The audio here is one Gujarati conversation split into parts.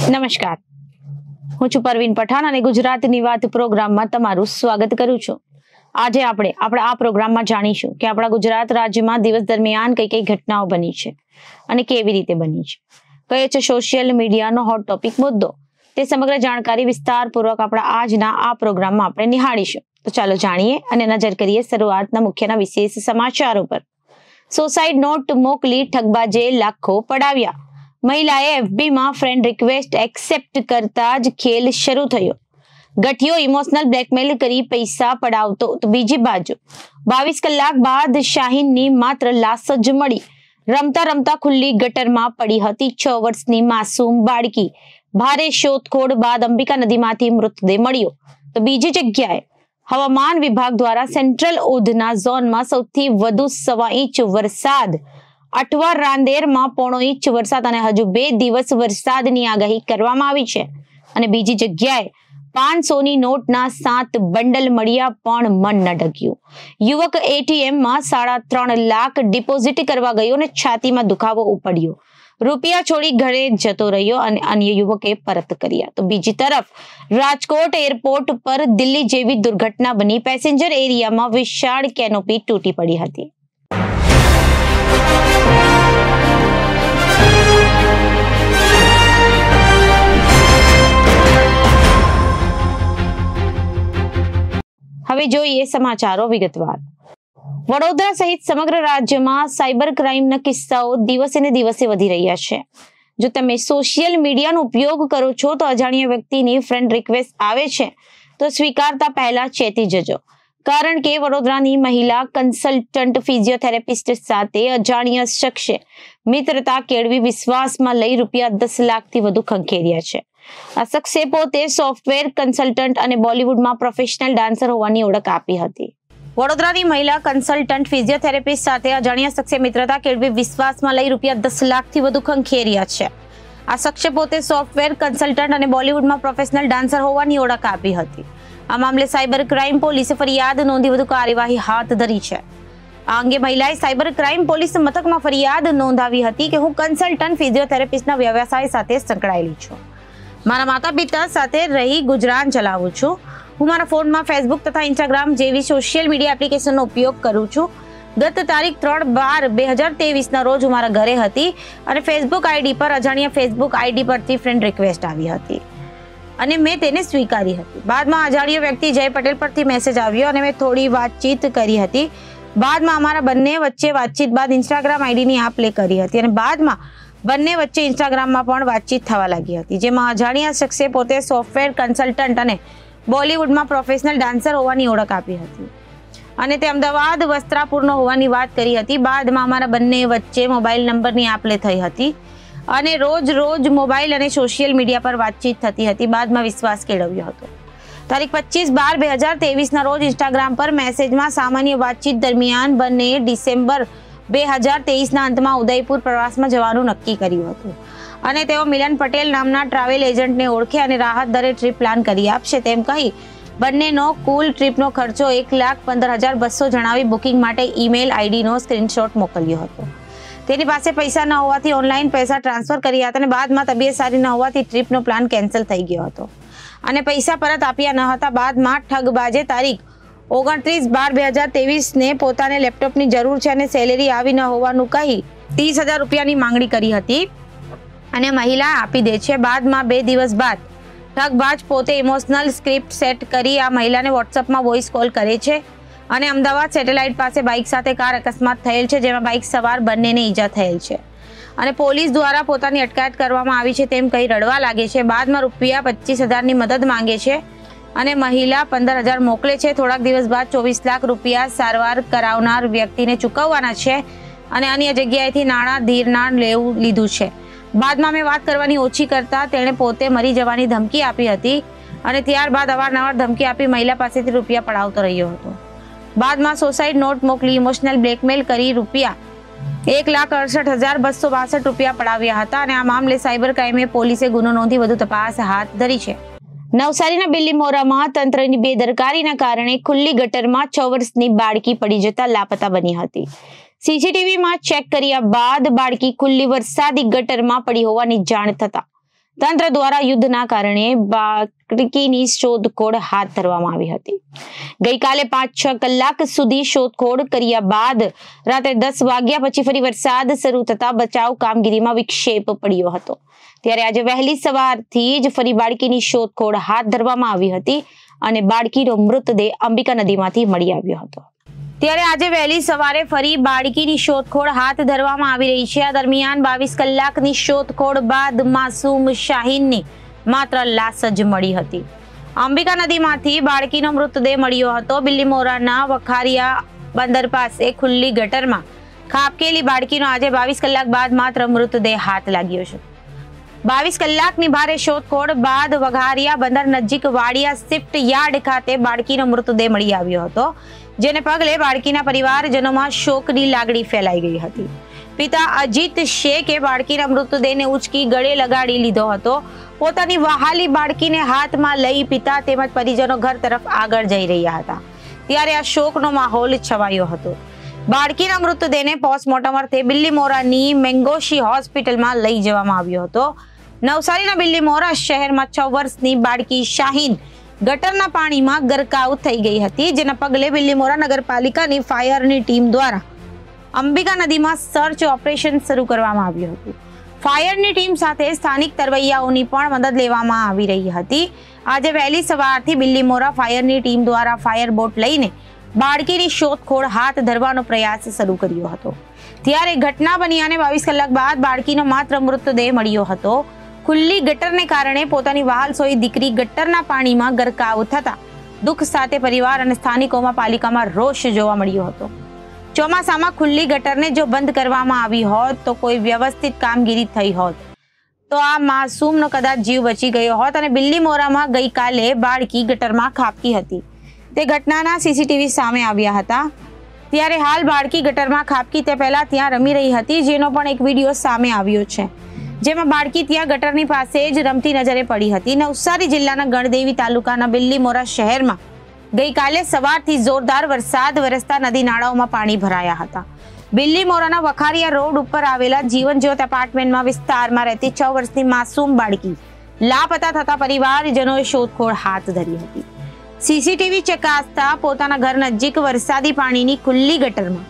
નમસ્કાર, હું છું પરવીન પઠાણ અને ગુજરાતની વાત પ્રોગ્રામમાં તમારું સ્વાગત કરું છું। આજે આપણે આપણા આ પ્રોગ્રામમાં જાણીશું કે આપણા ગુજરાત રાજ્યમાં દિવસ દરમિયાન કઈ કઈ ઘટનાઓ બની છે અને કેવી રીતે બની છે, કયો છે સોશિયલ મીડિયાનો હોટ ટોપિક મુદ્દો, તે સમગ્ર જાણકારી વિસ્તારપૂર્વક આપણા આજના આ પ્રોગ્રામમાં આપણે નિહાળીશું। તો ચાલો જાણીએ અને નજર કરીએ શરૂઆતના મુખ્યના વિશેષ સમાચારો પર। સુસાઇડ નોટ મોકલી ઠગબાજે લાખો પડાવ્યા। મહિલાએ એફબી માં ફ્રેન્ડ રિક્વેસ્ટ એક્સેપ્ટ કરતા જ ખેલ શરૂ થયો। ગઠિયો ઇમોશનલ બ્લેકમેલ કરી પૈસા પડાવતો તો બીજી બાજુ 22 કલાક બાદ શાહીનની માત્ર લાશ જ મળી। રમતા રમતા ખુલ્લી ગટરમાં પડી હતી 6 વર્ષની માસૂમ બાળકી। ભારે શોધખોળ બાદ અંબિકા નદીમાંથી મૃતદેહ મળ્યો તો બીજી જગ્યાએ હવામાન વિભાગ દ્વારા સેન્ટ્રલ ઉધના ઝોનમાં સૌથી વધુ 1.25 ઇંચ વરસાદ, અઠવા રાંદેરમાં 1.5 ઇંચ વરસાદ અને હજુ 2 દિવસ વરસાદની આગાહી કરવામાં આવી છે। અને બીજી જગ્યાએ 500ની નોટના 7 બંડલ મળ્યા પણ મન ન ડગ્યું। યુવક એટીએમ માં 3.5 લાખ ડિપોઝિટ કરવા ગયો અને છાતીમાં દુખાવો ઉપડ્યો। રૂપિયા છોડી ઘરે જતો રહ્યો અને અન્ય યુવકે પરત કર્યા। તો બીજી તરફ રાજકોટ એરપોર્ટ પર દિલ્હી જેવી દુર્ઘટના બની। પેસેન્જર એરિયામાં વિશાળ કેનોપી તૂટી પડી હતી। હવે જોઈએ સમાચારો વિગતવાર। વડોદરા સહિત સમગ્ર રાજ્યમાં સાયબર ક્રાઇમના કિસ્સાઓ દિવસે ને દિવસે વધી રહ્યા છે। જો તમે સોશિયલ મીડિયાનો ઉપયોગ કરો છો તો અજાણ્યા વ્યક્તિની ફ્રેન્ડ રિક્વેસ્ટ આવે છે તો સ્વીકારતા પહેલા ચેતી જજો, કારણ કે વડોદરાની મહિલા કન્સલ્ટન્ટ ફિઝિયોથેરાપિસ્ટ સાથે અજાણ્યા શખ્સે મિત્રતા કેળવી વિશ્વાસમાં લઈ ₹10 લાખથી વધુ ખંખેર્યા છે। આ શખ્સે પોતે સોફ્ટવેર કન્સલ્ટન્ટ અને બોલિવૂડમાં પ્રોફેશનલ ડાન્સર હોવાની ઓળખ આપી હતી। વડોદરાની મહિલા કન્સલ્ટન્ટ ફિઝિયોથેરાપિસ્ટ સાથે અજાણ્યા શખ્સે મિત્રતા કેળવી વિશ્વાસમાં લઈ ₹10 લાખથી વધુ ખંખેર્યા છે। આ શખ્સે પોતે સોફ્ટવેર કન્સલ્ટન્ટ અને બોલિવૂડમાં પ્રોફેશનલ ડાન્સર હોવાની ઓળખ આપી હતી। આ મામલે સાયબર ક્રાઇમ પોલીસે ફરિયાદ નોંધી વધુ કાર્યવાહી હાથ ધરી છે। આ અંગે મહિલાએ સાયબર ક્રાઇમ પોલીસ મથકમાં ફરિયાદ નોંધાવી હતી કે હું કન્સલ્ટન્ટ ફિઝિયોથેરાપિસ્ટના વ્યવસાય સાથે સંકળાયેલી છું। મારા માતા પિતા સાથે રહી ગુજરાન ચલાવું છું। હું મારા ફોનમાં ફેસબુક તથા ઇન્સ્ટાગ્રામ જેવી સોશિયલ મીડિયા એપ્લિકેશનનો ઉપયોગ કરું છું। ગત તારીખ 3/12/2023 ના રોજ હું મારા ઘરે હતી અને ફેસબુક આઈડી પર અજાણ્યા ફેસબુક આઈડી પરથી ફ્રેન્ડ રિક્વેસ્ટ આવી હતી અને મેં તેને સ્વીકારી હતી। બાદમાં અજાણ્યો વ્યક્તિ જય પટેલ પરથી મેસેજ આવ્યો અને મેં થોડી વાતચીત કરી હતી। બાદમાં અમારા બંને વચ્ચે વાતચીત બાદ ઇન્સ્ટાગ્રામ આઈડીની આપ લે કરી હતી અને બાદમાં બંને વચ્ચે ઇન્સ્ટાગ્રામમાં પણ વાતચીત થવા લાગી હતી, જેમાં અજાણ્યા શખ્સે પોતે સોફ્ટવેર કન્સલ્ટન્ટ અને બોલિવૂડમાં પ્રોફેશનલ ડાન્સર હોવાની ઓળખ આપી હતી અને તે અમદાવાદ વસ્ત્રાપુરનો હોવાની વાત કરી હતી। બાદમાં અમારા બંને વચ્ચે મોબાઈલ નંબરની આપ લે થઈ હતી અને રોજ મોબાઈલ અને સોશિયલ મીડિયા પર વાતચીત થતી હતી। બાદમાં વિશ્વાસ કેળવ્યો હતો। તારીખ 25/12/2023 ના રોજ ઇન્સ્ટાગ્રામ પર મેસેજમાં સામાન્ય વાતચીત દરમિયાન બંને ડિસેમ્બર 2023 ના અંતમાં ઉદયપુર પ્રવાસમાં જવાનું નક્કી કર્યું હતું અને તેઓ મિલન પટેલ નામના ટ્રાવેલ એજન્ટને ઓળખે અને રાહત દરે ટ્રીપ પ્લાન કરી આપશે તેમ કહી બંનેનો કુલ ટ્રીપનો ખર્ચો 1,15,200 જણાવી બુકિંગ માટે ઈમેલ આઈડીનો સ્ક્રીનશોટ મોકલ્યો હતો। તેની પાસે પૈસા ન હોવાથી ઓનલાઈન પૈસા ટ્રાન્સફર કર્યા હતા અને બાદમાં તબિયત સારી ન હોવાથી ટ્રીપનો પ્લાન કેન્સલ થઈ ગયો હતો અને પૈસા પરત આપ્યા ન હતા। બાદમાં ઠગબાજે તારીખ 29/12/2023 ને પોતાને લેપટોપની જરૂર છે અને સેલેરી આવી ન હોવાનું કહી ₹30,000ની માંગણી કરી હતી અને મહિલા આપી દે છે। બાદમાં 2 દિવસ બાદ ઠગબાજ પોતે ઇમોશનલ સ્ક્રિપ્ટ સેટ કરી આ મહિલાને વોટ્સઅપમાં વોઇસ કોલ કરે છે અને અમદાવાદ સેટેલાઇટ પાસે બાઇક સાથે કાર અકસ્માત થયેલ છે, જેમાં બાઇક સવાર બંનેને ઈજા થયેલ છે અને પોલીસ દ્વારા પોતાની અટકાયત કરવામાં આવી છે તેમ કહી રડવા લાગે છે। બાદમાં ₹25,000ની મદદ માંગે છે અને મહિલા 15,000 મોકલે છે। થોડાક દિવસ બાદ 24 લાખ રૂપિયા સારવાર કરાવનાર વ્યક્તિને ચૂકવવાના છે અને અન્ય જગ્યાએથી નાણાં ધીરના લીધું છે। બાદમાં મેં વાત કરવાની ઓછી કરતા તેણે પોતે મરી જવાની ધમકી આપી હતી અને ત્યારબાદ અવારનવાર ધમકી આપી મહિલા પાસેથી રૂપિયા પડાવતો રહ્યો હતો। બાદમાં સુસાઇડ નોટ મોકલી ઇમોશનલ બ્લેકમેલ કરી ₹1,68,262 પડાવ્યા હતા અને આ મામલે સાયબર ક્રાઇમે પોલીસે ગુનો નોંધી વધુ તપાસ હાથ ધરી છે। નવસારીના બિલ્લીમોરામાં તંત્રની બેદરકારીના કારણે ખુલ્લી ગટરમાં 6 વર્ષની બાળકી પડી જતા લાપતા બની હતી। સીસીટીવીમાં ચેક કર્યા બાદ બાળકી ખુલ્લી વરસાદી ગટરમાં પડી હોવાની જાણ થતા તંત્ર દ્વારા યુદ્ધના કારણે બાળકીની શોધખોળ હાથ ધરવામાં આવી હતી. ગઈકાલે 5-6 કલાક સુધી શોધખોળ કર્યા બાદ રાત્રે 10 વાગ્યા પછી ફરી વરસાદ શરૂ થતા બચાવ કામગીરીમાં વિક્ષેપ પડ્યો હતો. ત્યારે આજે વહેલી સવારથી જ ફરી બાળકીની શોધખોળ હાથ ધરવામાં આવી હતી અને બાળકીનો મૃતદેહ અંબિકા નદીમાંથી મળી આવ્યો હતો. ત્યારે આજે વહેલી સવારે ફરી બાળકીની શોધખોળ હાથ ધરવામાં આવી રહી છે. આ દરમિયાન 22 કલાકની શોધખોળ બાદ માસૂમ શાહીનની માત્ર લાશ જ મળી હતી. અંબિકા નદીમાંથી બાળકીનો મૃતદેહ મળ્યો હતો. બિલ્લીમોરાના વખારિયા બંદર પાસે ખુલ્લી ગટરમાં ખાબકેલી બાળકીનો આજે 22 કલાક બાદ માત્ર મૃતદેહ હાથ લાગ્યો છે. 22 કલાકની ભારે શોધખોળ બાદ વઘારિયા બંદર નજીક વાડિયા શિફ્ટ યાર્ડ ખાતે બાળકીનો મૃતદેહ મળી આવ્યો હતો, જેને પગલે બાળકીના પરિવારજનોમાં શોકની લાગણી ફેલાઈ ગઈ હતી. પિતા અજીત શેખે બાળકીના મૃતદેહને ઉચકી ગળે લગાડી લીધો હતો. પોતાની વહાલી બાળકીને હાથમાં લઈ પિતા તેમજ પરિજનો ઘર તરફ આગળ જઈ રહ્યા હતા. ત્યારે આ શોકનો માહોલ છવાયો હતો. બાળકીના મૃતદેહને પોસ્ટમોર્ટમ અર્થે બિલ્લીમોરાની મેંગોશી હોસ્પિટલમાં લઈ જવામાં આવ્યો હતો. નવસારીના બિલ્લીમોરા શહેરમાં 6 વર્ષની બાળકી શાહીન ગટરના પાણીમાં ગરકાવ થઈ ગઈ હતી, જેના પગલે બિલ્લીમોરા નગરપાલિકાની ફાયરની ટીમ દ્વારા અંબિકા નદીમાં સર્ચ ઓપરેશન શરૂ કરવામાં આવ્યું હતું. ફાયરની ટીમ સાથે સ્થાનિક તરવૈયાઓની પણ મદદ લેવામાં આવી રહી હતી. આજે વહેલી સવારથી બિલ્લીમોરા ફાયરની ટીમ દ્વારા ફાયર બોટ લઈને બાળકીની શોધખોળ હાથ ધરવાનો પ્રયાસ શરૂ કર્યો હતો. ત્યારે ઘટના બની અને 22 કલાક બાદ બાળકીનો માત્ર મૃતદેહ મળ્યો હતો. ખુલ્લી ગટરને કારણે પોતાની વહાલસોઈ દીકરી ગટરના પાણીમાં ગરકાવ થતા દુઃખ સાથે પરિવાર અને સ્થાનિકોમાં પાલિકામાં રોષ જોવા મળ્યો હતો. ચોમાસામાં ખુલ્લી ગટરને જો બંધ કરવામાં આવી હોત તો કોઈ વ્યવસ્થિત કામગીરી થઈ હોત તો આ માસૂમનો કદાચ જીવ બચી ગયો હોત. અને બિલ્લીમોરામાં ગઈકાલે બાળકી ગટરમાં ખાબકી હતી તે ઘટનાના સીસીટીવી સામે આવ્યા હતા. ત્યારે હાલ બાળકી ગટરમાં ખાબકી તે પહેલા ત્યાં રમી રહી હતી, જેનો પણ એક વિડીયો સામે આવ્યો છે, જેમાં બાળકી ત્યાં ગટરની પાસે જ રમતી નજરે પડી હતી. નવસારી જિલ્લાના ગણદેવી તાલુકાના બિલ્લીમોરા શહેરમાં ગઈકાલે સવારથી જોરદાર વરસાદ વરસતા નદી નાળાઓમાં પાણી ભરાયા હતા. બિલ્લીમોરાના વખારિયા રોડ ઉપર આવેલા જીવન જ્યોત એપાર્ટમેન્ટમાં વિસ્તારમાં રહેતી 6 વર્ષની માસૂમ બાળકી લાપતા થતા પરિવારજનોએ શોધખોળ હાથ ધરી હતી. સીસીટીવી ચકાસતા પોતાના ઘર નજીક વરસાદી પાણીની ખુલ્લી ગટરમાં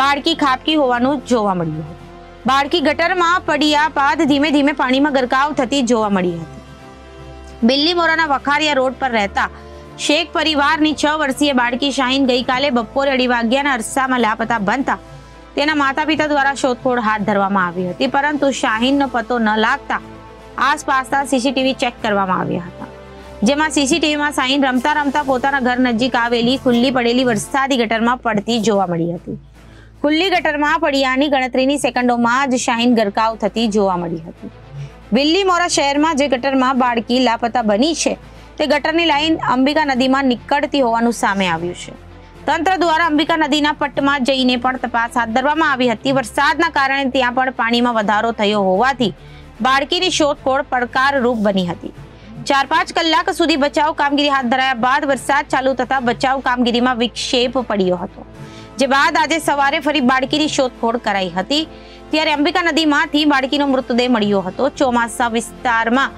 બાળકી ખાબકી હોવાનું જોવા મળ્યું હતું. બાળકી ગટરમાં પડ્યા બાદ ધીમે ધીમે પાણીમાં ગરકાવ થતી જોવા મળી હતી. બિલ્લીમોરાના વખારિયા રોડ પર રહેતા શેખ પરિવારની 6 વર્ષીય બાળકી શાહીન ગઈકાલે બપોરે 2:30 વાગ્યાના અરસામાં લાપતા બનતા તેના માતા પિતા દ્વારા શોધખોળ હાથ ધરવામાં આવી હતી, પરંતુ શાહીનનો પતો ન લાગતા આસપાસના સીસીટીવી ચેક કરવામાં આવ્યા હતા, જેમાં સીસીટીવીમાં શાહીન રમતા રમતા પોતાના ઘર નજીક આવેલી ખુલ્લી પડેલી વરસાદી ગટરમાં પડતી જોવા મળી હતી. ખુલ્લી ગટરમાં પડ્યાની ગણતરીની સેકન્ડોમાં જ શાહીન ગરકાવ થતી જોવા મળી હતી. બિલ્લીમોરા શહેરમાં જે ગટરમાં બાળકી લાપતા બની છે તે ગટરની લાઈન અંબિકા નદીમાં નીકળતી હોવાનું સામે આવ્યું છે. તંત્ર દ્વારા અંબિકા નદીના પટ્ટમાં જઈને પણ તપાસ હાથ ધરવામાં આવી હતી. વરસાદના કારણે ત્યાં પણ પાણીમાં વધારો થયો હોવાથી બાળકીની શોધખોળ પડકારરૂપ બની હતી. 4-5 કલાક સુધી બચાવ કામગીરી હાથ ધરાયા બાદ વરસાદ ચાલુ થતા બચાવ કામગીરીમાં વિક્ષેપ પડ્યો હતો, જે બાદ આજે સવારે ફરી બાળકીની શોધખોળ કરાઈ હતી. ત્યારે અંબિકા નદીમાંથી બાળકીનો મૃતદેહ મળ્યો હતો. ચોમાસા વિસ્તારમાં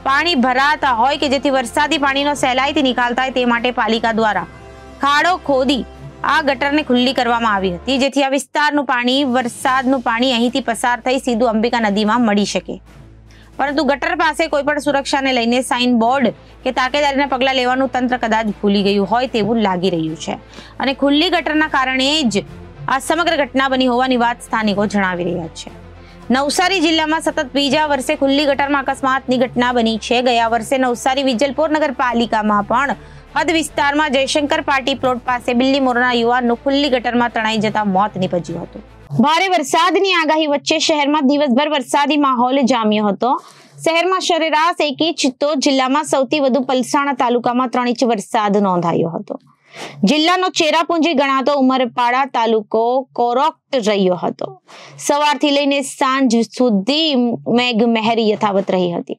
પાણી ભરાતા હોય કે જેથી વરસાદી પાણીનો સહેલાઈથી નિકાલ થાય તે માટે પાલિકા દ્વારા ખાડો ખોદી આ ગટરને ખુલ્લી કરવામાં આવી હતી, જેથી આ વિસ્તારનું પાણી વરસાદનું પાણી અહીંથી પસાર થઈ સીધું અંબિકા નદીમાં મળી શકે. પરંતુ ગટર પાસે કોઈ પણ સુરક્ષાને લઈને સાઇન બોર્ડ કે તાકેદારીના પગલાં લેવાનું તંત્ર કદાચ ભૂલી ગયું હોય તેવું લાગી રહ્યું છે, અને ખુલ્લી ગટરના કારણે જ આ સમગ્ર ઘટના બની હોવાની વાત સ્થાનિકો જણાવી રહ્યા છે. નવસારી જિલ્લામાં સતત બીજા વર્ષે ખુલ્લી ગટરમાં અકસ્માતની ઘટના બની છે. ગયા વર્ષે નવસારી વિજલપોર નગરપાલિકામાં પણ હદ વિસ્તારમાં જયશંકર પાર્ટી પ્લોટ પાસે બિલ્લીમોરાના યુવાનનું ખુલ્લી ગટરમાં તણાઈ જતા મોત નીપજ્યું હતું. ભારે વરસાદની આગાહી વચ્ચે શહેરમાં દિવસભર વરસાદી માહોલ જામ્યો હતો. શહેરમાં સરેરાશ 1 ઇંચ તો જિલ્લામાં સૌથી વધુ પલસાણા તાલુકામાં 3 ઇંચ વરસાદ નોંધાયો હતો. જિલ્લાનો ચેરાપુંજી ગણાતો ઉમરપાડા તાલુકો કોરોક્ટ રહ્યો હતો. સવારથી લઈને સાંજ સુધી મેઘમહેર યથાવત રહી હતી.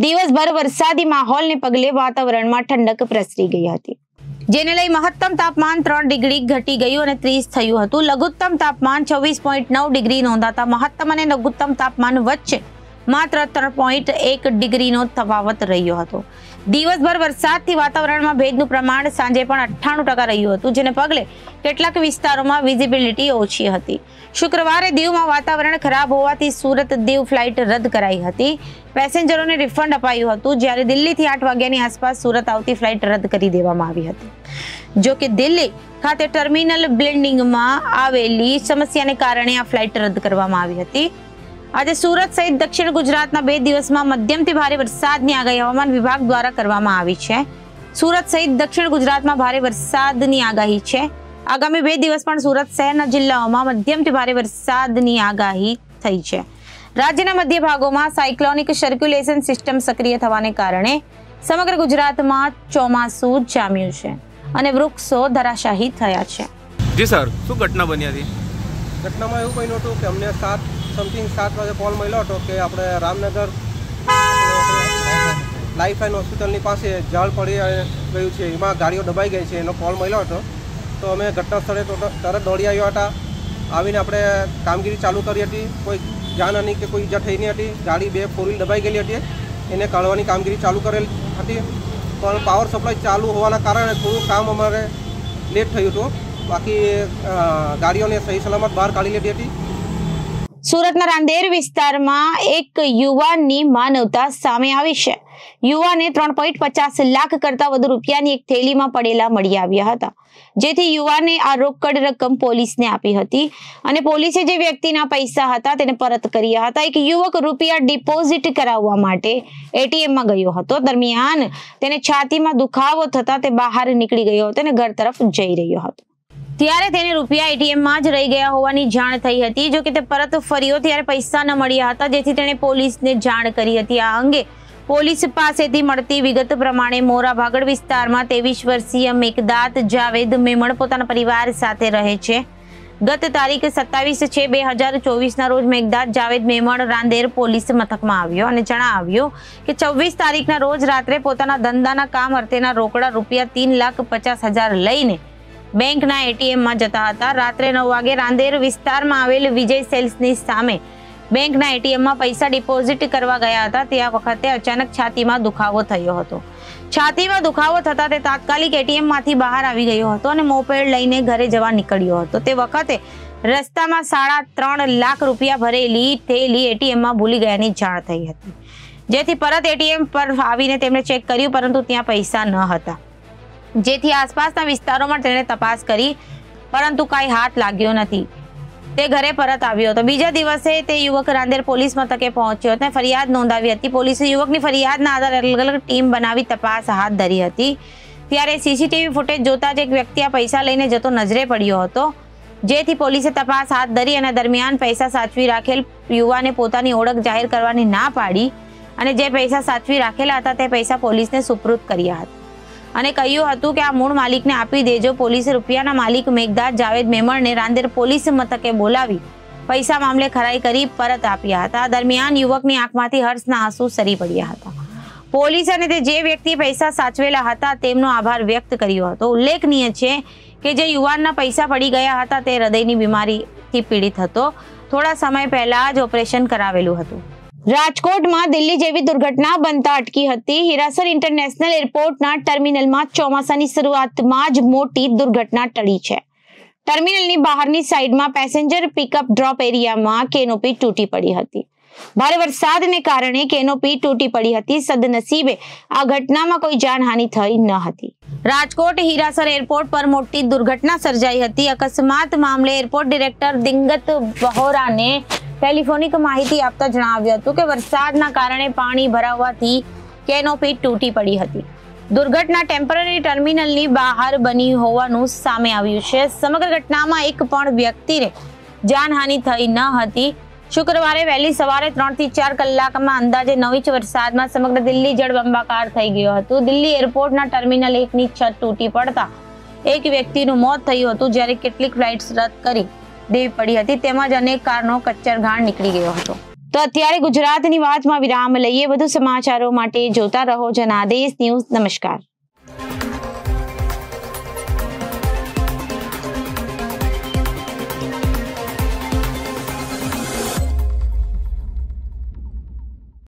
દિવસભર વરસાદી માહોલને પગલે વાતાવરણમાં ઠંડક પ્રસરી ગઈ હતી, જેને લઈ મહત્તમ તાપમાન 3 ડિગ્રી ઘટી ગયું અને 30 થયું હતું. લઘુત્તમ તાપમાન 26.9 ડિગ્રી નોંધાતા મહત્તમ અને લઘુત્તમ તાપમાન વચ્ચે માત્ર 3.1 ડિગ્રીનો તફાવત રહ્યો હતો. દિવસભર વરસાદથી વાતાવરણમાં ભેજનું પ્રમાણ સાંજે પણ 98% રહ્યું હતું, જેને પગલે કેટલાક વિસ્તારોમાં વિઝિબિલિટી ઓછી હતી. શુક્રવારે દીવમાં વાતાવરણ ખરાબ હોવાથી સુરત દીવ ફ્લાઇટ રદ કરાઈ હતી. પેસેન્જરોને રિફંડ અપાયું હતું, જ્યારે દિલ્હીથી 8 વાગ્યાની આસપાસ સુરત આવતી ફ્લાઇટ રદ કરી દેવામાં આવી હતી. જો કે દિલ્હી ખાતે ટર્મિનલ બિલ્ડિંગમાં આવેલી સમસ્યાને કારણે આ ફ્લાઇટ રદ કરવામાં આવી હતી. આજે સુરત સહિત દક્ષિણ ગુજરાતના 2 દિવસમાં મધ્યમથી ભારે વરસાદની આગાહી હવામાન વિભાગ દ્વારા કરવામાં આવી છે. સુરત સહિત દક્ષિણ ગુજરાતમાં ભારે વરસાદની આગાહી છે. આગામી 2 દિવસ પણ સુરત શહેરના જિલ્લાઓમાં મધ્યમથી ભારે વરસાદની આગાહી થઈ છે. રાજ્યના મધ્ય ભાગોમાં સાયક્લોનિક સર્ક્યુલેશન સિસ્ટમ સક્રિય થવાને કારણે સમગ્ર ગુજરાતમાં ચોમાસું જામ્યું છે અને વૃક્ષો ધરાશાયી થયા છે. જી સર, શું ઘટના બની હતી? ઘટનામાં એવું બન્યું હતું કે અમને 7 વાગે કોલ મળ્યો હતો કે આપણે રામનગર લાઈફલાઈન હોસ્પિટલની પાસે ઝાડ પડી ગયું છે, એમાં ગાડીઓ દબાઈ ગઈ છે, એનો કોલ મળ્યો હતો. તો અમે ઘટના સ્થળે તરત દોડી આવ્યા હતા. આવીને આપણે કામગીરી ચાલુ કરી હતી. કોઈ જાનહાની કે કોઈ ઈજા થઈ નહીં હતી. ગાડી 2 4 વ્હીલ દબાઈ ગયેલી હતી, એને કાઢવાની કામગીરી ચાલુ કરેલી હતી. પણ પાવર સપ્લાય ચાલુ હોવાના કારણે થોડું કામ અમારે લેટ થયું હતું. બાકી ગાડીઓને સહી સલામત બહાર કાઢી લીધી હતી. સુરતના રાંદેર વિસ્તારમાં એક યુવાનની માનવતા સામે આવી છે. યુવાને 3.50 લાખ કરતા વધુ રૂપિયાની એક થેલીમાં પડેલા મળી આવ્યા હતા, જેથી યુવાને આ રોકડ રકમ પોલીસને આપી હતી અને પોલીસે જે વ્યક્તિના પૈસા હતા તેને પરત કર્યા હતા. એક યુવક રૂપિયા ડિપોઝિટ કરાવવા માટે એટીએમમાં ગયો હતો. દરમિયાન તેને છાતીમાં દુખાવો થતા તે બહાર નીકળી ગયો હતો અને ઘર તરફ જઈ રહ્યો હતો. ત્યારે તેને રૂપિયા એટીએમમાં જ રહી ગયા હોવાની જાણ થઈ હતી. જો કે તે પરત ફર્યો ત્યારે પૈસા ન મળ્યા હતા, જેથી તેણે પોલીસને જાણ કરી હતી. આ અંગે પોલીસ પાસેથી મળતી વિગત પ્રમાણે મોરા ભાગડ વિસ્તારમાં 23 વર્ષીય મેઘદાત જાવેદ મેમણ પોતાના પરિવાર સાથે રહે છે. ગત તારીખ 27/6/2024 ના રોજ મેઘદાત જાવેદ મેમણ રાંદેર પોલીસ મથકમાં આવ્યો અને જણાવ્યું કે 24 તારીખના રોજ રાત્રે પોતાના ધંધાના કામ અર્થેના રોકડા રૂપિયા 3,50,000 લઈને બેંકના એટીએમમાં જતા હતા. રાત્રે 9 વાગે રાંદેર વિસ્તારમાં આવેલ વિજય સેલ્સની સામે બેંકના એટીએમમાં પૈસા ડિપોઝિટ કરવા ગયા હતા. ત્યાં વખતે અચાનક છાતીમાં દુખાવો થયો હતો. છાતીમાં દુખાવો થતા તે તાત્કાલિક એટીએમમાંથી બહાર આવી ગયો હતો અને મોપેડ લઈને ઘરે જવા નીકળ્યો હતો. તે વખતે રસ્તામાં 3.5 લાખ રૂપિયા ભરેલી થેલી એટીએમમાં ભૂલી ગયાની જાણ થઈ હતી, જેથી પરત એટીએમ પર આવીને તેમણે ચેક કર્યું, પરંતુ ત્યાં પૈસા ન હતા. જેથી આસપાસના વિસ્તારોમાં તેણે તપાસ કરી, પરંતુ કાંઈ હાથ લાગ્યો નથી. તે ઘરે પરત આવ્યો હતો. બીજા દિવસે તે યુવક રાંદેર પોલીસ મથકે પહોંચ્યો અને ફરિયાદ નોંધાવી હતી. પોલીસે યુવકની ફરિયાદના આધારે અલગ અલગ ટીમ બનાવી તપાસ હાથ ધરી હતી. ત્યારે સીસીટીવી ફૂટેજ જોતા જ એક વ્યક્તિ આ પૈસા લઈને જતો નજરે પડ્યો હતો, જેથી પોલીસે તપાસ હાથ ધરી અને દરમિયાન પૈસા સાચવી રાખેલ યુવાને પોતાની ઓળખ જાહેર કરવાની ના પાડી અને જે પૈસા સાચવી રાખેલા હતા તે પૈસા પોલીસને સુપરત કર્યા હતા અને કહ્યું હતું કે આ મૂળ માલિકને આપી દેજો. પોલીસે રૂપિયાના માલિક મેઘદાત જાવેદ મેમણને રાંદેર પોલીસ મથકે બોલાવી પૈસા મામલે ખરાઈ કરી પરત આપ્યા હતા. દરમિયાન યુવકની આંખમાંથી હર્ષના આંસુ સરી પડ્યા હતા. પોલીસ અને તે જે વ્યક્તિ પૈસા સાચવેલા હતા તેમનો આભાર વ્યક્ત કર્યો હતો. ઉલ્લેખનીય છે કે જે યુવાનના પૈસા પડી ગયા હતા તે હૃદયની બીમારીથી પીડિત હતો. થોડા સમય પહેલા જ ઓપરેશન કરાવેલું હતું. રાજકોટમાં દિલ્હી જેવી દુર્ઘટના બનતા અટકી હતી. હીરાસર ઇન્ટરનેશનલ એરપોર્ટના ટર્મિનલમાં ચોમાસાની શરૂઆતમાં જ મોટી દુર્ઘટના ટળી છે. ટર્મિનલની બહારની સાઈડમાં પેસેન્જર પિકઅપ ડ્રોપ એરિયામાં કેનોપી તૂટી પડી હતી. ભારે વરસાદને કારણે કેનોપી તૂટી પડી હતી. સદનસીબે આ ઘટનામાં કોઈ જાનહાનિ થઈ ન હતી. રાજકોટ હીરાસર એરપોર્ટ પર મોટી દુર્ઘટના સર્જાઈ હતી. અકસ્માત મામલે એરપોર્ટ ડિરેક્ટર દિંગત વહોરાને ટેલિફોનિક માહિતી આપતા જણાવ્યું હતું કે વરસાદના કારણે પાણી ભરાવાથી કેનોપી તૂટી પડી હતી. દુર્ઘટના ટેમ્પરરી ટર્મિનલની બહાર બની હોવાનું સામે આવ્યું છે. સમગ્ર ઘટનામાં એક પણ વ્યક્તિને જાનહાનિ થઈ ન હતી. શુક્રવારે વહેલી સવારે 3 થી 4 કલાકમાં અંદાજે 9 ઇંચ વરસાદમાં સમગ્ર દિલ્હી જળબંબાકાર થઈ ગયો હતું. દિલ્હી એરપોર્ટના ટર્મિનલ 1 ની છત તૂટી પડતા એક વ્યક્તિનું મોત થયું હતું, જ્યારે કેટલીક ફ્લાઇટ્સ રદ કરી દેવી પડી હતી. તેમજ અનેક કારનો કચ્ચરઘાણ નીકળી ગયો હતો. તો અત્યારે ગુજરાતની વાતમાં વિરામ લઈએ. વધુ સમાચારો માટે જોતા રહો જનાદેશ ન્યૂઝ. નમસ્કાર.